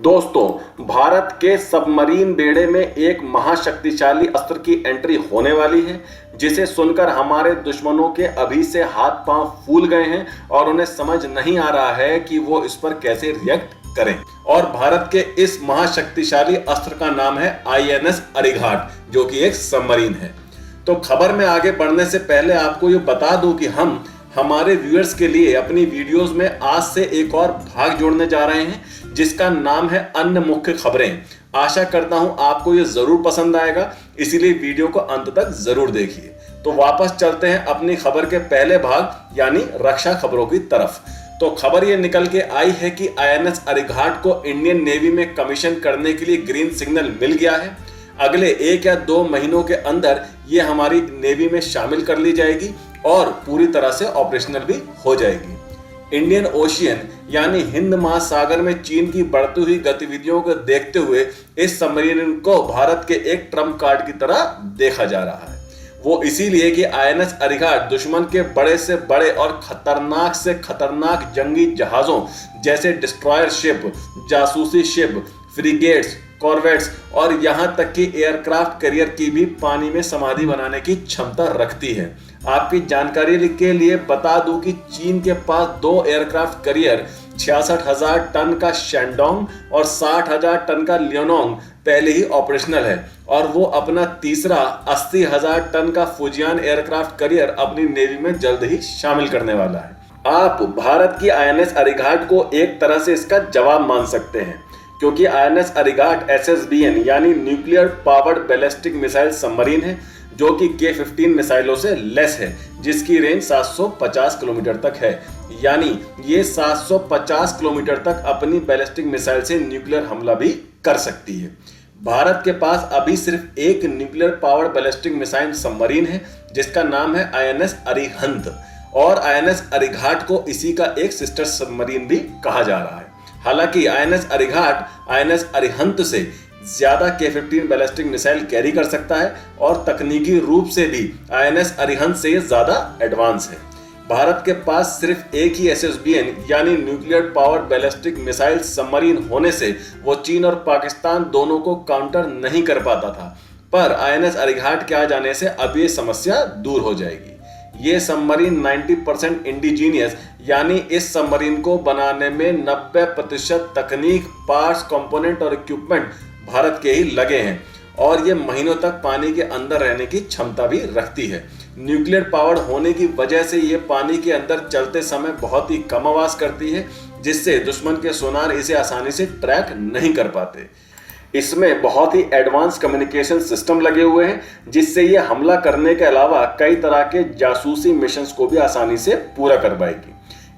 दोस्तों, भारत के सबमरीन बेड़े में एक महाशक्तिशाली अस्त्र की एंट्री होने वाली है, जिसे सुनकर हमारे दुश्मनों के अभी से हाथ पांव फूल गए हैं और उन्हें समझ नहीं आ रहा है कि वो इस पर कैसे रिएक्ट करें। और भारत के इस महाशक्तिशाली अस्त्र का नाम है आईएनएस अरिघाट, जो कि एक सबमरीन है। तो खबर में आगे बढ़ने से पहले आपको ये बता दूं कि हम हमारे व्यूअर्स के लिए अपनी वीडियोस में आज से एक और भाग जोड़ने जा रहे हैं, जिसका नाम है अन्य मुख्य खबरें। आशा करता हूं आपको ये जरूर पसंद आएगा, इसीलिए वीडियो को अंत तक जरूर देखिए। तो वापस चलते हैं अपनी खबर के पहले भाग यानी रक्षा खबरों की तरफ। तो खबर ये निकल के आई है कि आईएनएस अरिघाट को इंडियन नेवी में कमीशन करने के लिए ग्रीन सिग्नल मिल गया है। अगले 1 या 2 महीनों के अंदर ये हमारी नेवी में शामिल कर ली जाएगी और पूरी तरह से ऑपरेशनल भी हो जाएगी। इंडियन ओशियन यानी हिंद महासागर में चीन की बढ़ती हुई गतिविधियों को देखते हुए इस सबमरीन को भारत के एक ट्रम्प कार्ड की तरह देखा जा रहा है। वो इसीलिए कि आईएनएस अरिघाट दुश्मन के बड़े से बड़े और खतरनाक से खतरनाक जंगी जहाजों जैसे डिस्ट्रॉयर शिप, जासूसी शिप, फ्रिगेट्स, कॉर्वेट्स और यहां तक कि एयरक्राफ्ट कैरियर की भी पानी में समाधि बनाने की क्षमता रखती है। आपकी जानकारी के लिए बता दूं कि चीन के पास 2 एयरक्राफ्ट कैरियर 66,000 टन का शैंडोंग और 60,000 टन का लियोनोंग पहले ही ऑपरेशनल है, और वो अपना तीसरा 80,000 टन का फुजियान एयरक्राफ्ट कैरियर अपनी नेवी में जल्द ही शामिल करने वाला है। आप भारत की आईएनएस अरिघाट को एक तरह से इसका जवाब मान सकते हैं, क्योंकि आईएनएस अरिघाट एसएसबीएन यानी nuclear powered ballistic missile submarine है, जो कि K-15 मिसाइलों से लेस है, जिसकी रेंज 750 किलोमीटर तक है। यानी ये 750 किलोमीटर तक अपनी बैलिस्टिक मिसाइल से न्यूक्लियर हमला भी कर सकती है। भारत के पास अभी सिर्फ एक nuclear powered ballistic missile submarine है, जिसका नाम है आईएनएस अरिहंत, और आईएनएस अरिघाट को इसी का एक सिस्टर सबमरीन भी कहा जा रहा है। हालांकि आईएनएस अरिघाट आईएनएस अरिहंत से ज्यादा K-15 बैलिस्टिक मिसाइल कैरी कर सकता है और तकनीकी रूप से भी आईएनएस अरिहंत से ज्यादा एडवांस है। भारत के पास सिर्फ एक ही एसएसबीएन यानी nuclear powered ballistic missile submarine होने से वो चीन और पाकिस्तान दोनों को काउंटर नहीं कर पाता था, पर आईएनएस अरिघाट के आ जाने से अब ये समस्या दूर हो जाएगी। ये सबमरीन 90% इंडिजीनियस यानी इस सबमरीन को बनाने में 90% तकनीक, पार्ट्स, कंपोनेंट और इक्विपमेंट भारत के ही लगे हैं, और ये महीनों तक पानी के अंदर रहने की क्षमता भी रखती है। न्यूक्लियर पावर्ड होने की वजह से ये पानी के अंदर चलते समय बहुत ही कम आवाज करती है, जिससे दुश्मन के सोनार इसे आसानी से ट्रैक नहीं कर पाते। इसमें बहुत ही एडवांस कम्युनिकेशन सिस्टम लगे हुए हैं, जिससे ये हमला करने के अलावा कई तरह के जासूसी मिशंस को भी आसानी से पूरा कर पाएगी।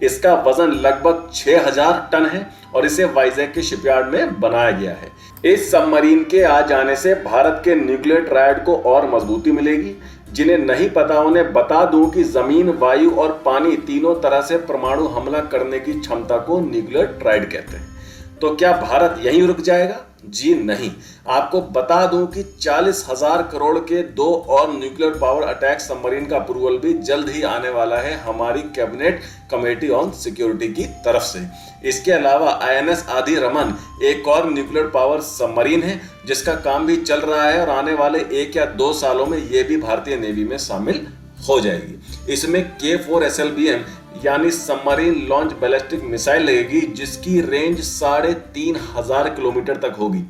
इसका वजन लगभग 6,000 टन है और इसे वाइजैक के शिपयार्ड में बनाया गया है। इस सबमरीन के आ जाने से भारत के न्यूक्लियर ट्रायड को और मजबूती मिलेगी। जिन्हें नहीं पता उन्हें बता दूं कि जमीन, वायु और पानी तीनों तरह से परमाणु हमला करने की क्षमता को न्यूक्लियर ट्रायड कहते हैं। तो क्या भारत यहीं रुक जाएगा? जी नहीं। आपको बता दूं कि 40,000 करोड़ के 2 और न्यूक्लियर पावर अटैक सबमरीन का अप्रूवल भी जल्द ही आने वाला है हमारी कैबिनेट कमेटी ऑन सिक्योरिटी की तरफ से। इसके अलावा आईएनएस आदि रमन एक और न्यूक्लियर पावर सबमरीन है, जिसका काम भी चल रहा है और आने वाले 1 या 2 सालों में यह भी भारतीय नेवी में शामिल हो जाएगी। इसमें K-4 SLBM यानी सबमरीन लॉन्च बैलिस्टिक मिसाइल लगेगी, जिसकी रेंज 3,500 किलोमीटर तक होगी।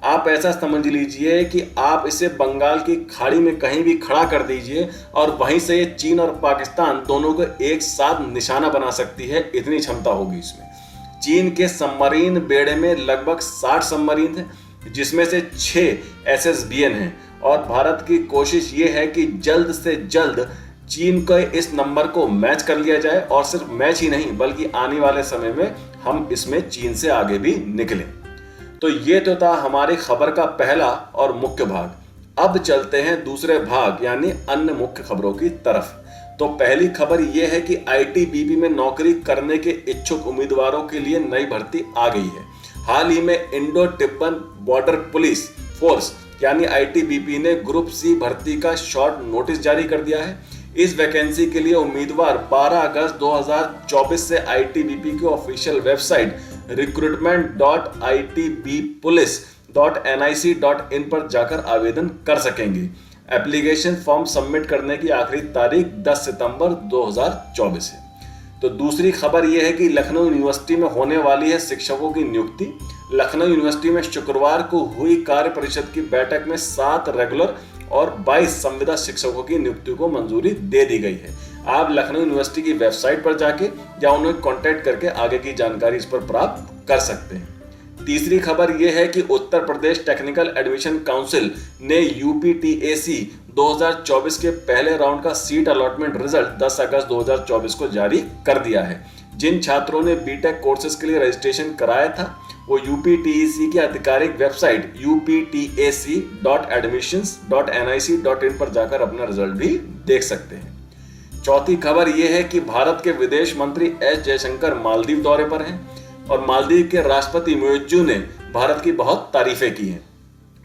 आप ऐसा समझ लीजिए कि आप इसे बंगाल की खाड़ी में कहीं भी खड़ा कर दीजिए और वहीं से ये चीन और पाकिस्तान दोनों को एक साथ निशाना बना सकती है, इतनी क्षमता होगी इसमें। चीन के सबमरीन बेड़े में लगभग 60 सबमरीन है, जिसमें से 6 SSBN हैं, और भारत की कोशिश ये है कि जल्द से जल्द चीन के इस नंबर को मैच कर लिया जाए, और सिर्फ मैच ही नहीं बल्कि आने वाले समय में हम इसमें चीन से आगे भी निकलें। तो ये तो था हमारी खबर का पहला और मुख्य भाग। अब चलते हैं दूसरे भाग यानी अन्य मुख्य खबरों की तरफ। तो पहली खबर यह है कि आईटीबीपी में नौकरी करने के इच्छुक उम्मीदवारों के लिए नई भर्ती आ गई है। हाल ही में Indo Tibet border police force यानी आईटीबीपी ने ग्रुप सी भर्ती का शॉर्ट नोटिस जारी कर दिया है। इस वैकेंसी के लिए उम्मीदवार 12 अगस्त 2024 से आईटीबीपी की ऑफिशियल वेबसाइट recruitment.itbpolice.nic.in पर जाकर आवेदन कर सकेंगे। एप्लीकेशन फॉर्म सबमिट करने की आखिरी तारीख 10 सितंबर 2024 है। तो दूसरी खबर यह है कि लखनऊ यूनिवर्सिटी में होने वाली है शिक्षकों की नियुक्ति। लखनऊ यूनिवर्सिटी में शुक्रवार को हुई कार्य परिषद की बैठक में 7 रेगुलर और 22 संविदा शिक्षकों की नियुक्ति को मंजूरी दे दी गई है। आप लखनऊ यूनिवर्सिटी की वेबसाइट पर जाके या उन्हें कांटेक्ट करके आगे की जानकारी इस पर प्राप्त कर सकते हैं। तीसरी खबर यह है कि Uttar Pradesh technical admission council ने यूपीटीएसी 2024 के पहले राउंड का सीट अलॉटमेंट रिजल्ट 10 अगस्त 2024 को जारी कर दिया है। जिन छात्रों ने बीटेक कोर्सेज के लिए रजिस्ट्रेशन कराया था वो यूपीटीएसी की आधिकारिक वेबसाइट uptac.admissions.nic.in पर जाकर अपना रिजल्ट भी देख सकते हैं। चौथी खबर यह है कि भारत के विदेश मंत्री एस जयशंकर मालदीव दौरे पर हैं और मालदीव के राष्ट्रपति मुइज्जू ने भारत की बहुत तारीफें की हैं।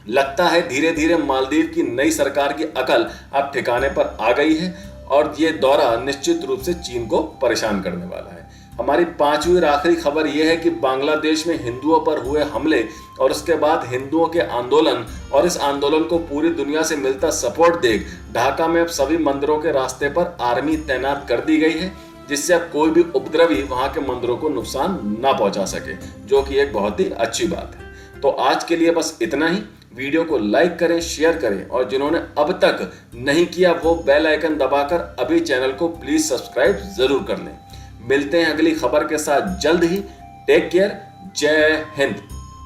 लगता है धीरे धीरे मालदीव की नई सरकार की अकल अब ठिकाने पर आ गई है और ये दौरा निश्चित रूप से चीन को परेशान करने वाला है। हमारी पांचवी और आखिरी खबर यह है कि बांग्लादेश में हिंदुओं पर हुए हमले और उसके बाद हिंदुओं के आंदोलन और इस आंदोलन को पूरी दुनिया से मिलता सपोर्ट देख ढाका में अब सभी मंदिरों के रास्ते पर आर्मी तैनात कर दी गई है, जिससे अब कोई भी उपद्रवी वहां के मंदिरों को नुकसान ना पहुंचा सके, जो कि एक बहुत ही अच्छी बात है। तो आज के लिए बस इतना ही। वीडियो को लाइक करें, शेयर करें और जिन्होंने अब तक नहीं किया वो बेल आइकन दबाकर अभी चैनल को प्लीज सब्सक्राइब जरूर कर लें। मिलते हैं अगली खबर के साथ जल्द ही। Take care. जय हिंद।